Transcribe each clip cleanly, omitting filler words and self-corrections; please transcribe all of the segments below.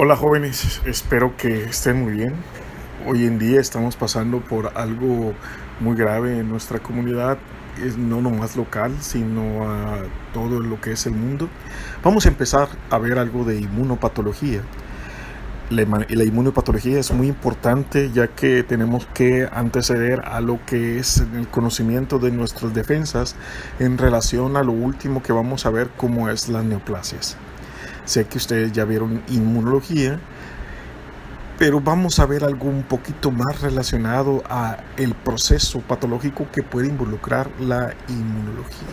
Hola jóvenes, espero que estén muy bien. Hoy en día estamos pasando por algo muy grave en nuestra comunidad, es no nomás local, sino a todo lo que es el mundo. Vamos a empezar a ver algo de inmunopatología. La inmunopatología es muy importante ya que tenemos que anteceder a lo que es el conocimiento de nuestras defensas en relación a lo último que vamos a ver, como es las neoplasias. Sé que ustedes ya vieron inmunología, pero vamos a ver algo un poquito más relacionado a el proceso patológico que puede involucrar la inmunología.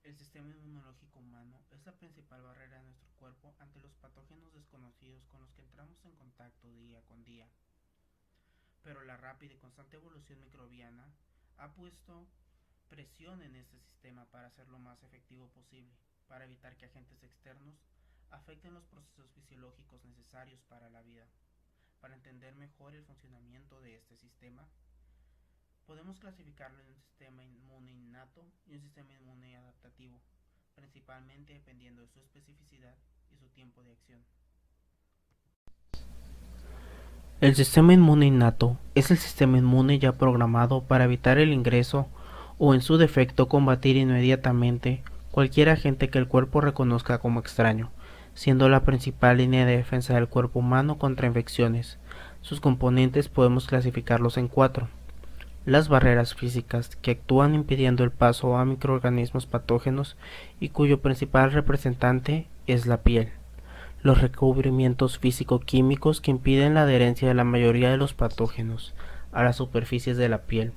El sistema inmunológico humano es la principal barrera de nuestro cuerpo ante los patógenos desconocidos con los que entramos en contacto día con día. Pero la rápida y constante evolución microbiana ha puesto presión en este sistema para hacerlo más efectivo posible, para evitar que agentes externos afecten los procesos fisiológicos necesarios para la vida. Para entender mejor el funcionamiento de este sistema, podemos clasificarlo en un sistema inmune innato y un sistema inmune adaptativo, principalmente dependiendo de su especificidad y su tiempo de acción. El sistema inmune innato es el sistema inmune ya programado para evitar el ingreso o, en su defecto, combatir inmediatamente cualquier agente que el cuerpo reconozca como extraño, siendo la principal línea de defensa del cuerpo humano contra infecciones. Sus componentes podemos clasificarlos en cuatro: las barreras físicas, que actúan impidiendo el paso a microorganismos patógenos y cuyo principal representante es la piel; los recubrimientos físico-químicos, que impiden la adherencia de la mayoría de los patógenos a las superficies de la piel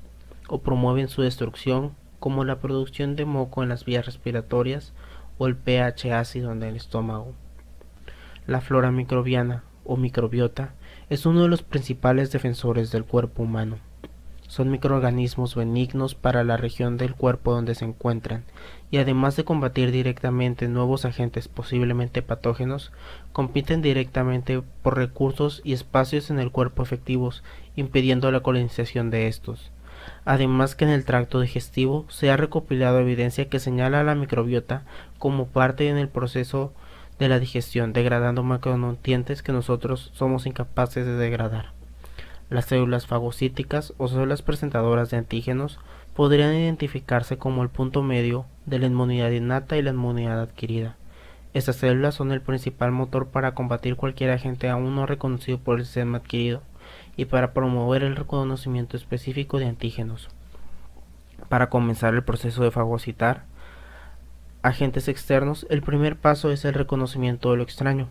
o promueven su destrucción, como la producción de moco en las vías respiratorias o el pH ácido en el estómago. La flora microbiana o microbiota es uno de los principales defensores del cuerpo humano. Son microorganismos benignos para la región del cuerpo donde se encuentran, y además de combatir directamente nuevos agentes posiblemente patógenos, compiten directamente por recursos y espacios en el cuerpo efectivos, impidiendo la colonización de estos. Además, que en el tracto digestivo se ha recopilado evidencia que señala a la microbiota como parte en el proceso de la digestión, degradando macronutrientes que nosotros somos incapaces de degradar. Las células fagocíticas o células presentadoras de antígenos podrían identificarse como el punto medio de la inmunidad innata y la inmunidad adquirida. Estas células son el principal motor para combatir cualquier agente aún no reconocido por el sistema adquirido y para promover el reconocimiento específico de antígenos. Para comenzar el proceso de fagocitar agentes externos, el primer paso es el reconocimiento de lo extraño,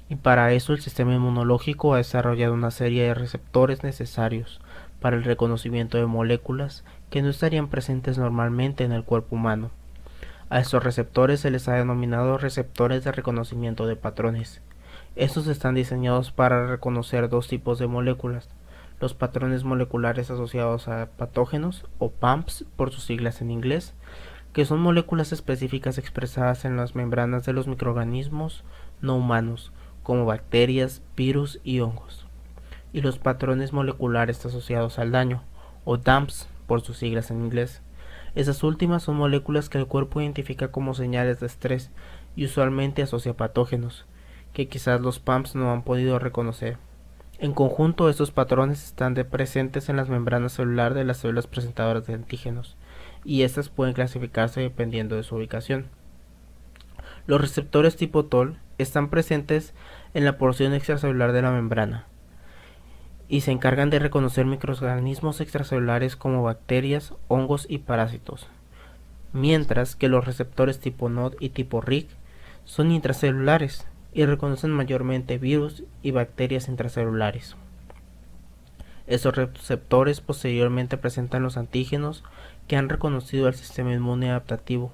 y para eso el sistema inmunológico ha desarrollado una serie de receptores necesarios para el reconocimiento de moléculas que no estarían presentes normalmente en el cuerpo humano. A estos receptores se les ha denominado receptores de reconocimiento de patrones. Estos están diseñados para reconocer dos tipos de moléculas: los patrones moleculares asociados a patógenos, o PAMPs por sus siglas en inglés, que son moléculas específicas expresadas en las membranas de los microorganismos no humanos, como bacterias, virus y hongos; y los patrones moleculares asociados al daño, o DAMPs por sus siglas en inglés. Esas últimas son moléculas que el cuerpo identifica como señales de estrés y usualmente asocia a patógenos, que quizás los PAMPs no han podido reconocer. En conjunto, estos patrones están presentes en las membranas celular de las células presentadoras de antígenos, y estas pueden clasificarse dependiendo de su ubicación. Los receptores tipo TOL están presentes en la porción extracelular de la membrana y se encargan de reconocer microorganismos extracelulares como bacterias, hongos y parásitos, mientras que los receptores tipo NOD y tipo RIG son intracelulares y reconocen mayormente virus y bacterias intracelulares. Estos receptores posteriormente presentan los antígenos que han reconocido el sistema inmune adaptativo,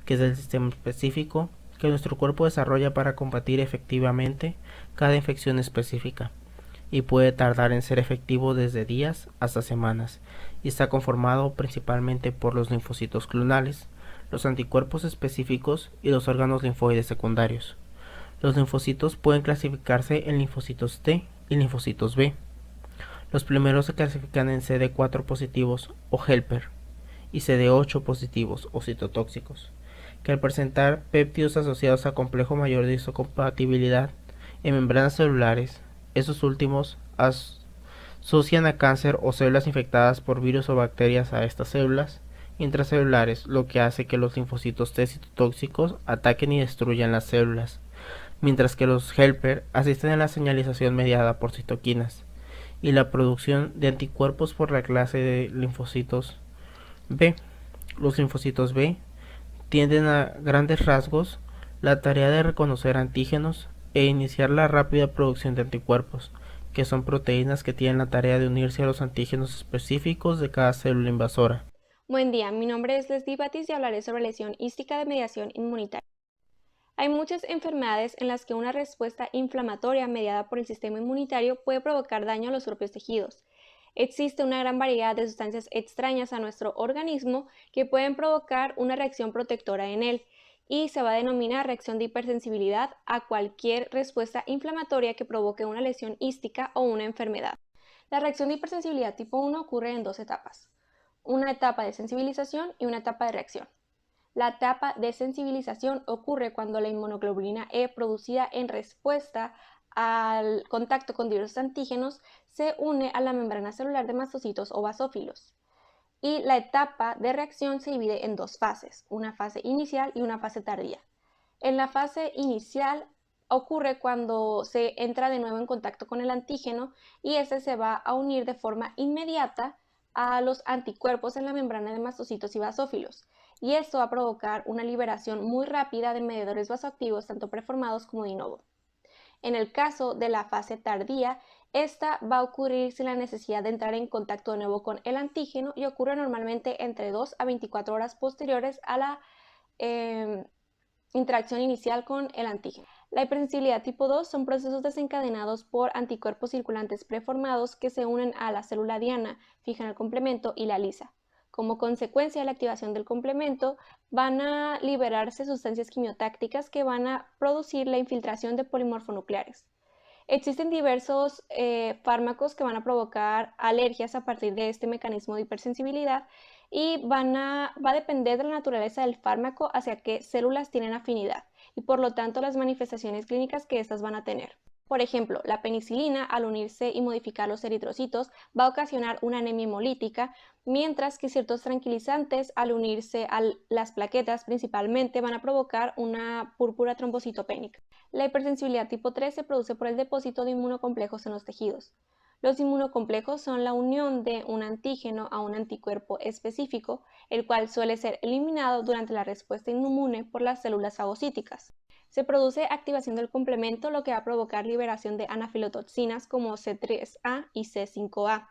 que es el sistema específico que nuestro cuerpo desarrolla para combatir efectivamente cada infección específica, y puede tardar en ser efectivo desde días hasta semanas, y está conformado principalmente por los linfocitos clonales, los anticuerpos específicos y los órganos linfoides secundarios. Los linfocitos pueden clasificarse en linfocitos T y linfocitos B. Los primeros se clasifican en CD4 positivos o helper, y CD8 positivos o citotóxicos, que al presentar péptidos asociados a complejo mayor de histocompatibilidad en membranas celulares, esos últimos asocian a cáncer o células infectadas por virus o bacterias a estas células intracelulares, lo que hace que los linfocitos T citotóxicos ataquen y destruyan las células, mientras que los helper asisten a la señalización mediada por citoquinas y la producción de anticuerpos por la clase de linfocitos B. Los linfocitos B tienden a grandes rasgos la tarea de reconocer antígenos e iniciar la rápida producción de anticuerpos, que son proteínas que tienen la tarea de unirse a los antígenos específicos de cada célula invasora. Buen día, mi nombre es Leslie Batis y hablaré sobre lesión hística de mediación inmunitaria. Hay muchas enfermedades en las que una respuesta inflamatoria mediada por el sistema inmunitario puede provocar daño a los propios tejidos. Existe una gran variedad de sustancias extrañas a nuestro organismo que pueden provocar una reacción protectora en él y se va a denominar reacción de hipersensibilidad a cualquier respuesta inflamatoria que provoque una lesión hística o una enfermedad. La reacción de hipersensibilidad tipo 1 ocurre en dos etapas, una etapa de sensibilización y una etapa de reacción. La etapa de sensibilización ocurre cuando la inmunoglobulina E producida en respuesta al contacto con diversos antígenos se une a la membrana celular de mastocitos o basófilos. Y la etapa de reacción se divide en dos fases, una fase inicial y una fase tardía. En la fase inicial ocurre cuando se entra de nuevo en contacto con el antígeno y este se va a unir de forma inmediata a los anticuerpos en la membrana de mastocitos y basófilos. Y esto va a provocar una liberación muy rápida de mediadores vasoactivos, tanto preformados como de novo. En el caso de la fase tardía, esta va a ocurrir sin la necesidad de entrar en contacto de nuevo con el antígeno y ocurre normalmente entre 2 a 24 horas posteriores a la interacción inicial con el antígeno. La hipersensibilidad tipo 2 son procesos desencadenados por anticuerpos circulantes preformados que se unen a la célula diana, fijan el complemento y la lisa. Como consecuencia de la activación del complemento, van a liberarse sustancias quimiotácticas que van a producir la infiltración de polimorfonucleares. Existen diversos fármacos que van a provocar alergias a partir de este mecanismo de hipersensibilidad y va a depender de la naturaleza del fármaco hacia qué células tienen afinidad y por lo tanto las manifestaciones clínicas que éstas van a tener. Por ejemplo, la penicilina, al unirse y modificar los eritrocitos, va a ocasionar una anemia hemolítica, mientras que ciertos tranquilizantes, al unirse a las plaquetas principalmente, van a provocar una púrpura trombocitopénica. La hipersensibilidad tipo 3 se produce por el depósito de inmunocomplejos en los tejidos. Los inmunocomplejos son la unión de un antígeno a un anticuerpo específico, el cual suele ser eliminado durante la respuesta inmune por las células fagocíticas. Se produce activación del complemento, lo que va a provocar liberación de anafilotoxinas como C3A y C5A.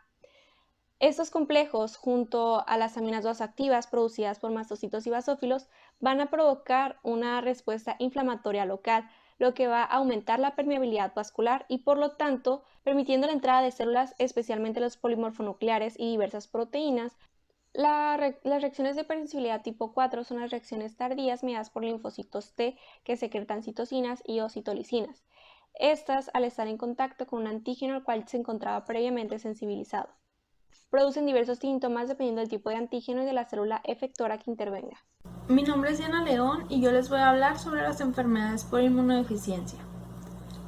Estos complejos, junto a las aminas activas producidas por mastocitos y basófilos, van a provocar una respuesta inflamatoria local, lo que va a aumentar la permeabilidad vascular y, por lo tanto, permitiendo la entrada de células, especialmente los polimorfonucleares y diversas proteínas. Las reacciones de hipersensibilidad tipo 4 son las reacciones tardías mediadas por linfocitos T que secretan citocinas y o citolisinas. Estas, al estar en contacto con un antígeno al cual se encontraba previamente sensibilizado, producen diversos síntomas dependiendo del tipo de antígeno y de la célula efectora que intervenga. Mi nombre es Diana León y yo les voy a hablar sobre las enfermedades por inmunodeficiencia.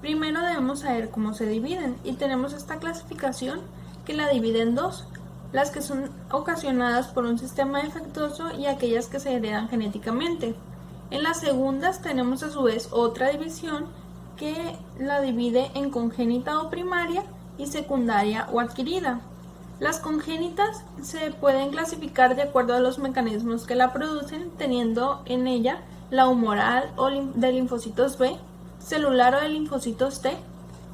Primero debemos saber cómo se dividen y tenemos esta clasificación que la divide en dos, las que son ocasionadas por un sistema defectuoso y aquellas que se heredan genéticamente. En las segundas tenemos a su vez otra división que la divide en congénita o primaria y secundaria o adquirida. Las congénitas se pueden clasificar de acuerdo a los mecanismos que la producen, teniendo en ella la humoral o de linfocitos B, celular o de linfocitos T,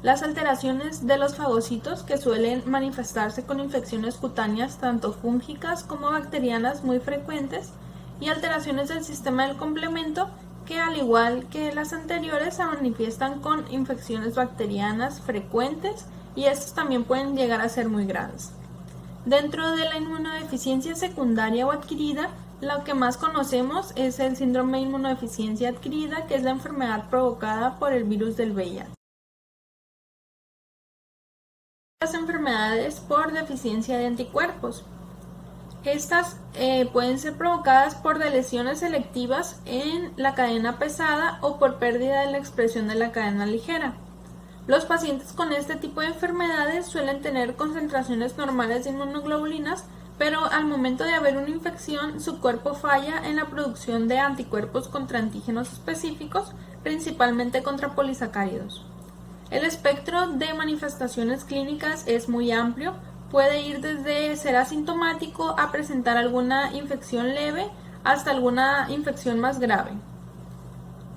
las alteraciones de los fagocitos que suelen manifestarse con infecciones cutáneas tanto fúngicas como bacterianas muy frecuentes y alteraciones del sistema del complemento que al igual que las anteriores se manifiestan con infecciones bacterianas frecuentes y estos también pueden llegar a ser muy graves. Dentro de la inmunodeficiencia secundaria o adquirida, lo que más conocemos es el síndrome de inmunodeficiencia adquirida, que es la enfermedad provocada por el virus del VIH. Las enfermedades por deficiencia de anticuerpos. Estas pueden ser provocadas por lesiones selectivas en la cadena pesada o por pérdida de la expresión de la cadena ligera. Los pacientes con este tipo de enfermedades suelen tener concentraciones normales de inmunoglobulinas, pero al momento de haber una infección, su cuerpo falla en la producción de anticuerpos contra antígenos específicos, principalmente contra polisacáridos. El espectro de manifestaciones clínicas es muy amplio, puede ir desde ser asintomático a presentar alguna infección leve hasta alguna infección más grave.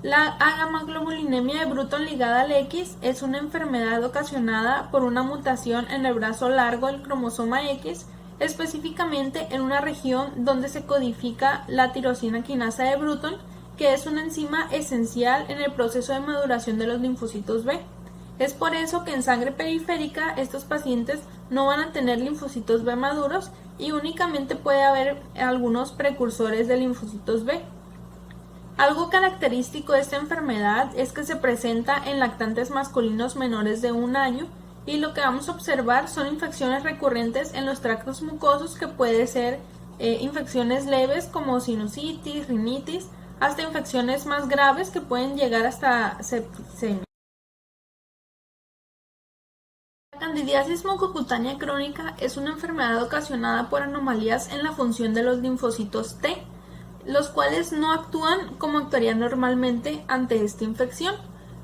La agamaglobulinemia de Bruton ligada al X es una enfermedad ocasionada por una mutación en el brazo largo del cromosoma X, específicamente en una región donde se codifica la tirosina quinasa de Bruton, que es una enzima esencial en el proceso de maduración de los linfocitos B. Es por eso que en sangre periférica estos pacientes no van a tener linfocitos B maduros y únicamente puede haber algunos precursores de linfocitos B. Algo característico de esta enfermedad es que se presenta en lactantes masculinos menores de 1 año y lo que vamos a observar son infecciones recurrentes en los tractos mucosos que pueden ser infecciones leves como sinusitis, rinitis, hasta infecciones más graves que pueden llegar hasta septicemia. La candidiasis mucocutánea crónica es una enfermedad ocasionada por anomalías en la función de los linfocitos T, los cuales no actúan como actuarían normalmente ante esta infección,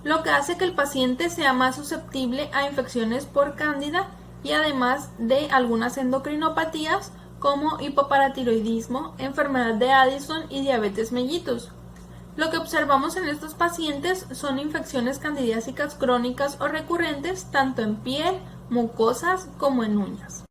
lo que hace que el paciente sea más susceptible a infecciones por cándida y además de algunas endocrinopatías como hipoparatiroidismo, enfermedad de Addison y diabetes mellitus. Lo que observamos en estos pacientes son infecciones candidiásicas crónicas o recurrentes tanto en piel, mucosas como en uñas.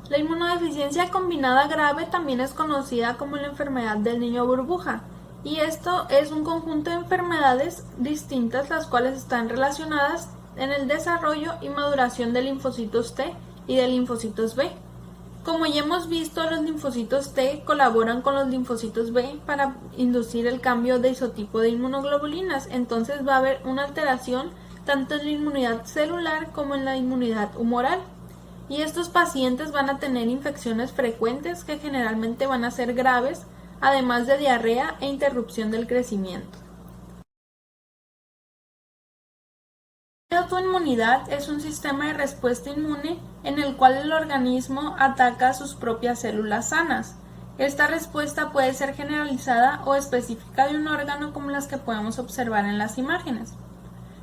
La inmunodeficiencia combinada grave también es conocida como la enfermedad del niño burbuja, y esto es un conjunto de enfermedades distintas las cuales están relacionadas en el desarrollo y maduración de linfocitos T y de linfocitos B. Como ya hemos visto, los linfocitos T colaboran con los linfocitos B para inducir el cambio de isotipo de inmunoglobulinas, entonces va a haber una alteración tanto en la inmunidad celular como en la inmunidad humoral. Y estos pacientes van a tener infecciones frecuentes que generalmente van a ser graves, además de diarrea e interrupción del crecimiento. La autoinmunidad es un sistema de respuesta inmune en el cual el organismo ataca a sus propias células sanas. Esta respuesta puede ser generalizada o específica de un órgano como las que podemos observar en las imágenes.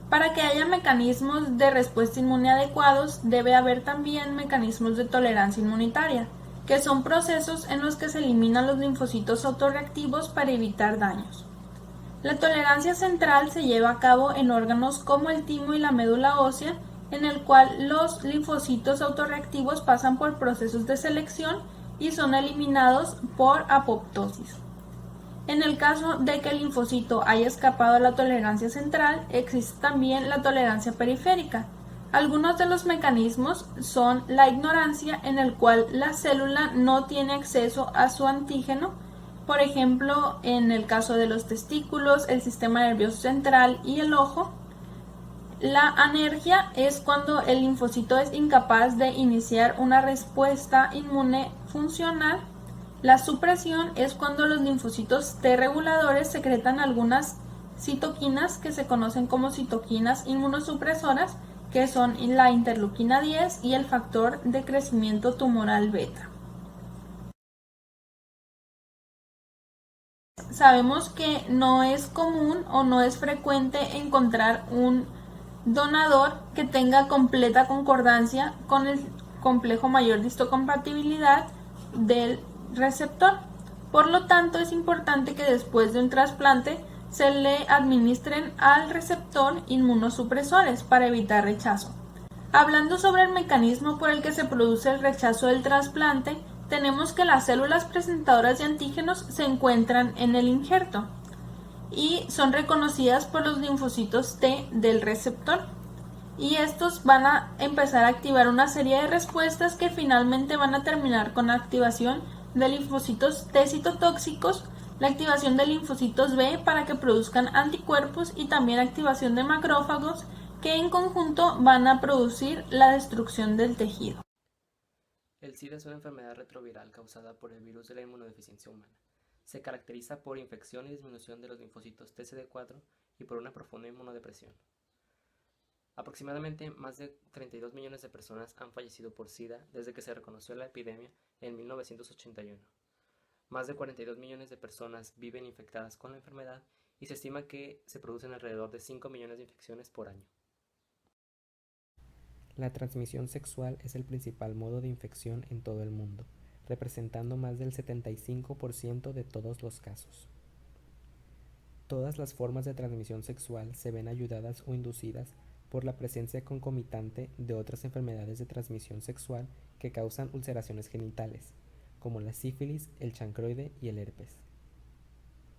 Para que haya mecanismos de respuesta inmune adecuados, debe haber también mecanismos de tolerancia inmunitaria, que son procesos en los que se eliminan los linfocitos autorreactivos para evitar daños. La tolerancia central se lleva a cabo en órganos como el timo y la médula ósea, en el cual los linfocitos autorreactivos pasan por procesos de selección y son eliminados por apoptosis. En el caso de que el linfocito haya escapado a la tolerancia central, existe también la tolerancia periférica. Algunos de los mecanismos son la ignorancia, en el cual la célula no tiene acceso a su antígeno, por ejemplo, en el caso de los testículos, el sistema nervioso central y el ojo. La anergia es cuando el linfocito es incapaz de iniciar una respuesta inmune funcional. La supresión es cuando los linfocitos T reguladores secretan algunas citoquinas que se conocen como citoquinas inmunosupresoras, que son la interleuquina 10 y el factor de crecimiento tumoral beta. Sabemos que no es común o no es frecuente encontrar un donador que tenga completa concordancia con el complejo mayor de histocompatibilidad del receptor. Por lo tanto, es importante que después de un trasplante se le administren al receptor inmunosupresores para evitar rechazo. Hablando sobre el mecanismo por el que se produce el rechazo del trasplante, tenemos que las células presentadoras de antígenos se encuentran en el injerto y son reconocidas por los linfocitos T del receptor, y estos van a empezar a activar una serie de respuestas que finalmente van a terminar con la activación de linfocitos T citotóxicos, la activación de linfocitos B para que produzcan anticuerpos y también activación de macrófagos que en conjunto van a producir la destrucción del tejido. El SIDA es una enfermedad retroviral causada por el virus de la inmunodeficiencia humana. Se caracteriza por infección y disminución de los linfocitos TCD4 y por una profunda inmunodepresión. Aproximadamente más de 32 millones de personas han fallecido por SIDA desde que se reconoció la epidemia en 1981. Más de 42 millones de personas viven infectadas con la enfermedad y se estima que se producen alrededor de 5 millones de infecciones por año. La transmisión sexual es el principal modo de infección en todo el mundo, representando más del 75% de todos los casos. Todas las formas de transmisión sexual se ven ayudadas o inducidas por la presencia concomitante de otras enfermedades de transmisión sexual que causan ulceraciones genitales, como la sífilis, el chancroide y el herpes.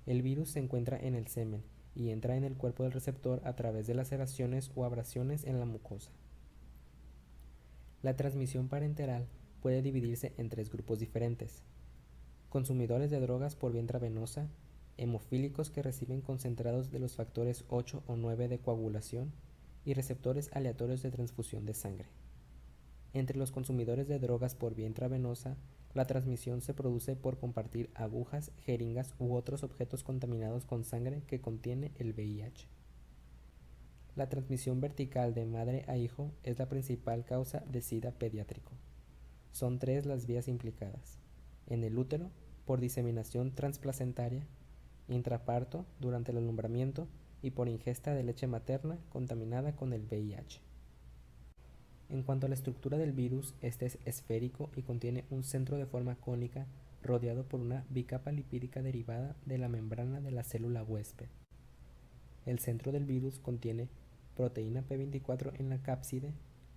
El virus se encuentra en el semen y entra en el cuerpo del receptor a través de laceraciones o abrasiones en la mucosa. La transmisión parenteral puede dividirse en 3 grupos diferentes: consumidores de drogas por vía intravenosa, hemofílicos que reciben concentrados de los factores 8 o 9 de coagulación y receptores aleatorios de transfusión de sangre. Entre los consumidores de drogas por vía intravenosa, la transmisión se produce por compartir agujas, jeringas u otros objetos contaminados con sangre que contiene el VIH. La transmisión vertical de madre a hijo es la principal causa de SIDA pediátrico. Son 3 las vías implicadas: en el útero, por diseminación transplacentaria, intraparto, durante el alumbramiento y por ingesta de leche materna contaminada con el VIH. En cuanto a la estructura del virus, este es esférico y contiene un centro de forma cónica rodeado por una bicapa lipídica derivada de la membrana de la célula huésped. El centro del virus contiene proteína P24 en la cápside,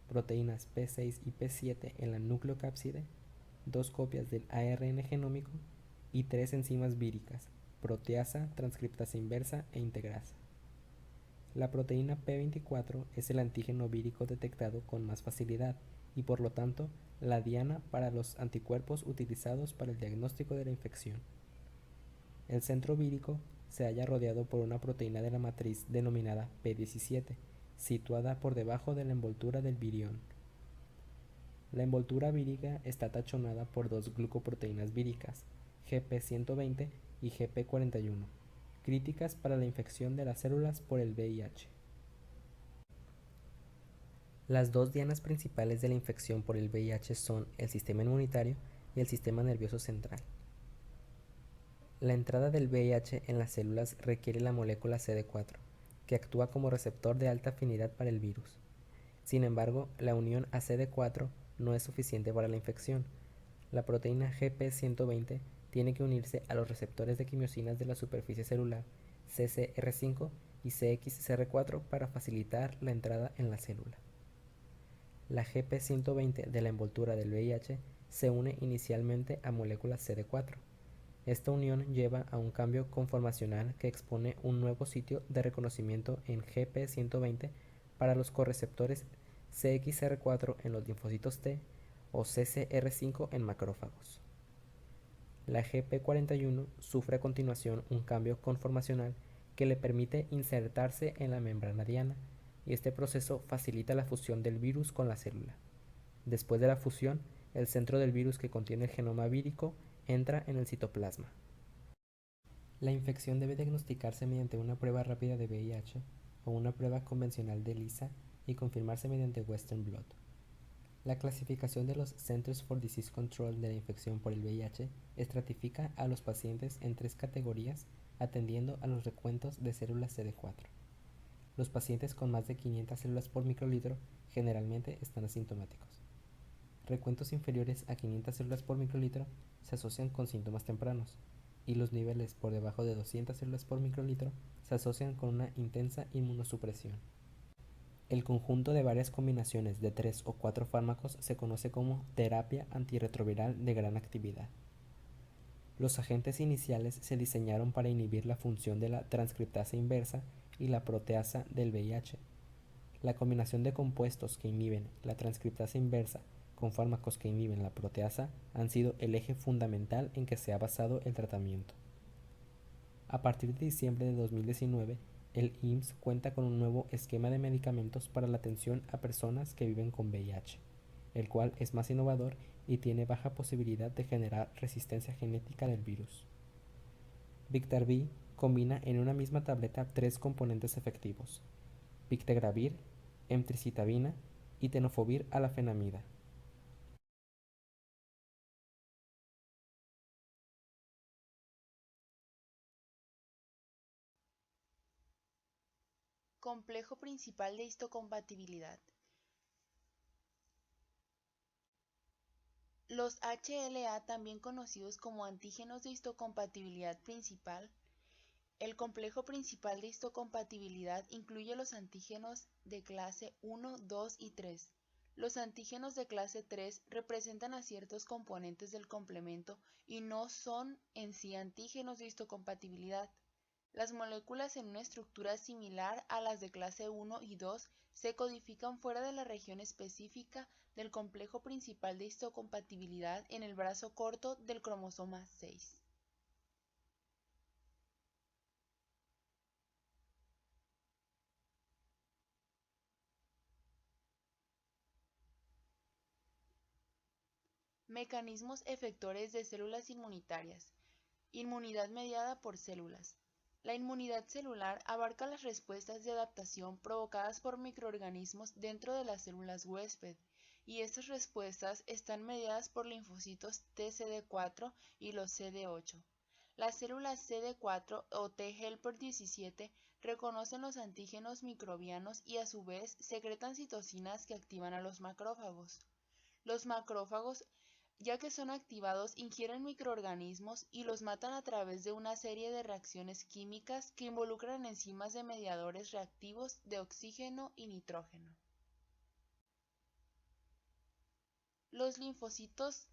proteínas P6 y P7 en la nucleocápside, 2 copias del ARN genómico y 3 enzimas víricas, proteasa, transcriptasa inversa e integrasa. La proteína P24 es el antígeno vírico detectado con más facilidad y por lo tanto la diana para los anticuerpos utilizados para el diagnóstico de la infección. El centro vírico se halla rodeado por una proteína de la matriz denominada P17, situada por debajo de la envoltura del virión. La envoltura vírica está tachonada por 2 glucoproteínas víricas, GP120 y GP41, críticas para la infección de las células por el VIH. Las 2 dianas principales de la infección por el VIH son el sistema inmunitario y el sistema nervioso central. La entrada del VIH en las células requiere la molécula CD4, que actúa como receptor de alta afinidad para el virus. Sin embargo, la unión a CD4 no es suficiente para la infección. La proteína GP120 tiene que unirse a los receptores de quimiosinas de la superficie celular CCR5 y CXCR4 para facilitar la entrada en la célula. La GP120 de la envoltura del VIH se une inicialmente a moléculas CD4. Esta unión lleva a un cambio conformacional que expone un nuevo sitio de reconocimiento en GP120 para los correceptores CXCR4 en los linfocitos T o CCR5 en macrófagos. La GP41 sufre a continuación un cambio conformacional que le permite insertarse en la membrana diana, y este proceso facilita la fusión del virus con la célula. Después de la fusión, el centro del virus que contiene el genoma vírico entra en el citoplasma. La infección debe diagnosticarse mediante una prueba rápida de VIH o una prueba convencional de ELISA y confirmarse mediante Western blot. La clasificación de los Centers for Disease Control de la infección por el VIH estratifica a los pacientes en 3 categorías atendiendo a los recuentos de células CD4. Los pacientes con más de 500 células por microlitro generalmente están asintomáticos. Recuentos inferiores a 500 células por microlitro se asocian con síntomas tempranos, y los niveles por debajo de 200 células por microlitro se asocian con una intensa inmunosupresión. El conjunto de varias combinaciones de 3 o 4 fármacos se conoce como terapia antirretroviral de gran actividad. Los agentes iniciales se diseñaron para inhibir la función de la transcriptasa inversa y la proteasa del VIH. La combinación de compuestos que inhiben la transcriptasa inversa con fármacos que inhiben la proteasa han sido el eje fundamental en que se ha basado el tratamiento. A partir de diciembre de 2019, el IMSS cuenta con un nuevo esquema de medicamentos para la atención a personas que viven con VIH. el cual es más innovador y tiene baja posibilidad de generar resistencia genética del virus. Biktarvy combina en una misma tableta 3 componentes efectivos: Bictegravir, emtricitabina y tenofovir alafenamida. Complejo principal de histocompatibilidad. Los HLA, también conocidos como antígenos de histocompatibilidad principal, el complejo principal de histocompatibilidad incluye los antígenos de clase 1, 2 y 3. Los antígenos de clase 3 representan a ciertos componentes del complemento y no son en sí antígenos de histocompatibilidad. Las moléculas en una estructura similar a las de clase 1 y 2 se codifican fuera de la región específica del complejo principal de histocompatibilidad en el brazo corto del cromosoma 6. Mecanismos efectores de células inmunitarias. Inmunidad mediada por células. La inmunidad celular abarca las respuestas de adaptación provocadas por microorganismos dentro de las células huésped, y estas respuestas están mediadas por linfocitos TCD4 y los CD8. Las células CD4 o T helper 17 reconocen los antígenos microbianos y a su vez secretan citocinas que activan a los macrófagos. Los macrófagos, ya que son activados, ingieren microorganismos y los matan a través de una serie de reacciones químicas que involucran enzimas de mediadores reactivos de oxígeno y nitrógeno. Los linfocitos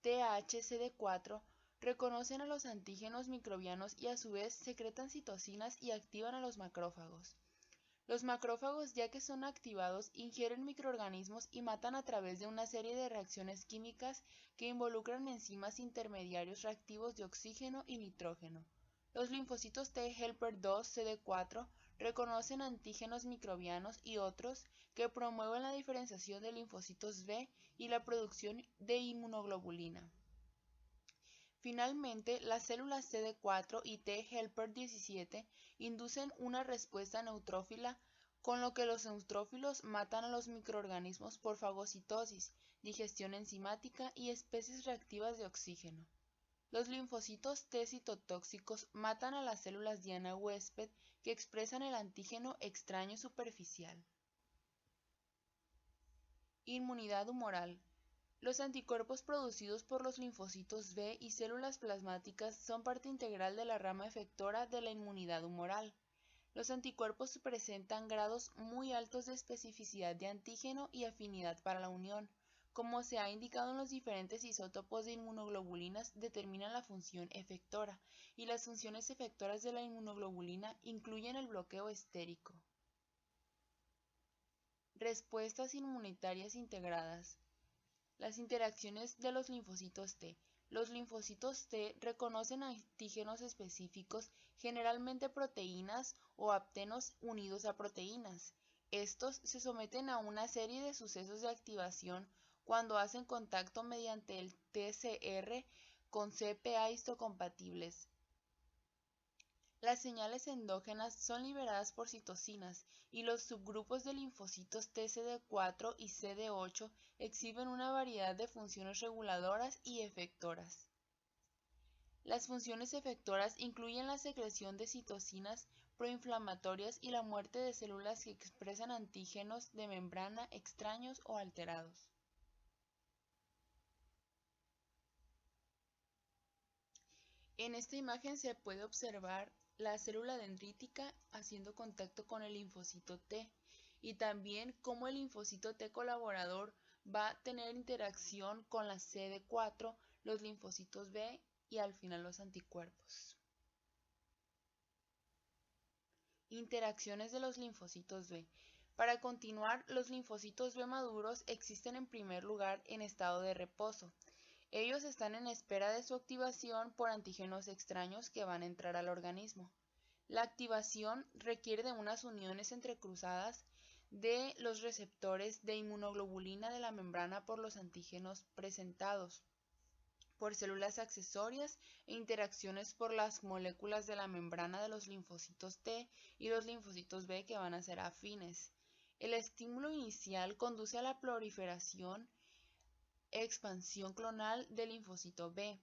THCD4 reconocen a los antígenos microbianos y a su vez secretan citocinas y activan a los macrófagos. Los macrófagos, ya que son activados, ingieren microorganismos y matan a través de una serie de reacciones químicas que involucran enzimas intermediarios reactivos de oxígeno y nitrógeno. Los linfocitos T helper 2 CD4 reconocen antígenos microbianos y otros que promueven la diferenciación de linfocitos B y la producción de inmunoglobulina. Finalmente, las células CD4 y T helper 17 inducen una respuesta neutrófila, con lo que los neutrófilos matan a los microorganismos por fagocitosis, digestión enzimática y especies reactivas de oxígeno. Los linfocitos T citotóxicos matan a las células diana huésped que expresan el antígeno extraño superficial. Inmunidad humoral. Los anticuerpos producidos por los linfocitos B y células plasmáticas son parte integral de la rama efectora de la inmunidad humoral. Los anticuerpos presentan grados muy altos de especificidad de antígeno y afinidad para la unión. Como se ha indicado, en los diferentes isótopos de inmunoglobulinas determinan la función efectora, y las funciones efectoras de la inmunoglobulina incluyen el bloqueo estérico. Respuestas inmunitarias integradas. Las interacciones de los linfocitos T. Los linfocitos T reconocen antígenos específicos, generalmente proteínas o aptenos unidos a proteínas. Estos se someten a una serie de sucesos de activación cuando hacen contacto mediante el TCR con CPA histocompatibles. Las señales endógenas son liberadas por citocinas, y los subgrupos de linfocitos TCD4 y CD8 exhiben una variedad de funciones reguladoras y efectoras. Las funciones efectoras incluyen la secreción de citocinas proinflamatorias y la muerte de células que expresan antígenos de membrana extraños o alterados. En esta imagen se puede observar la célula dendrítica haciendo contacto con el linfocito T, y también cómo el linfocito T colaborador va a tener interacción con la CD4, los linfocitos B y al final los anticuerpos. Interacciones de los linfocitos B. Para continuar, los linfocitos B maduros existen en primer lugar en estado de reposo. Ellos están en espera de su activación por antígenos extraños que van a entrar al organismo. La activación requiere de unas uniones entrecruzadas de los receptores de inmunoglobulina de la membrana por los antígenos presentados por células accesorias e interacciones por las moléculas de la membrana de los linfocitos T y los linfocitos B que van a ser afines. El estímulo inicial conduce a la proliferación expansión clonal del linfocito B.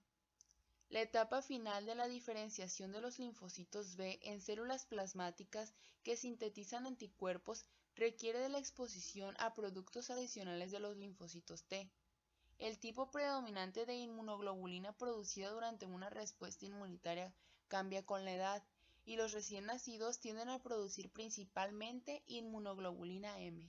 La etapa final de la diferenciación de los linfocitos B en células plasmáticas que sintetizan anticuerpos requiere de la exposición a productos adicionales de los linfocitos T. El tipo predominante de inmunoglobulina producida durante una respuesta inmunitaria cambia con la edad, y los recién nacidos tienden a producir principalmente inmunoglobulina M.